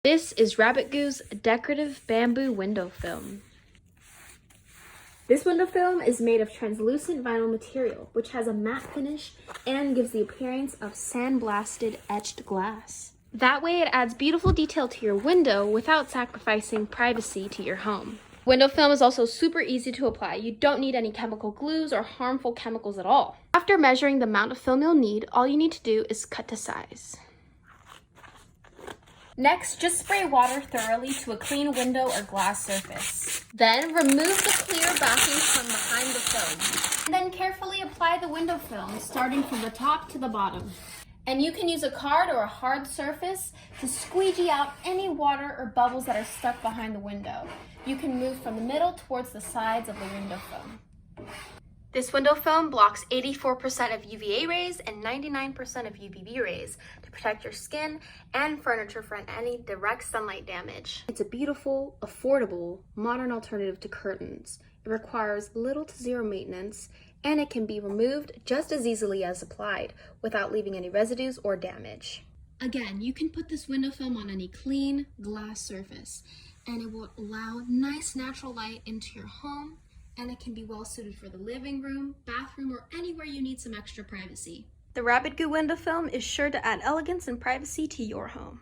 This is Rabbitgoo's decorative bamboo window film. This window film is made of translucent vinyl material, which has a matte finish and gives the appearance of sandblasted etched glass. That way it adds beautiful detail to your window without sacrificing privacy to your home. Window film is also super easy to apply. You don't need any chemical glues or harmful chemicals at all. After measuring the amount of film you'll need, all you need to do is cut to size. Next, just spray water thoroughly to a clean window or glass surface. Then remove the clear backing from behind the film. And then carefully apply the window film, starting from the top to the bottom. And you can use a card or a hard surface to squeegee out any water or bubbles that are stuck behind the window. You can move from the middle towards the sides of the window film. This window film blocks 84% of UVA rays and 99% of UVB rays to protect your skin and furniture from any direct sunlight damage. It's a beautiful, affordable, modern alternative to curtains. It requires little to zero maintenance, and it can be removed just as easily as applied without leaving any residues or damage. Again, you can put this window film on any clean glass surface, and it will allow nice natural light into your home, and it can be well suited for the living room, bathroom, or anywhere you need some extra privacy. The Rabbitgoo window film is sure to add elegance and privacy to your home.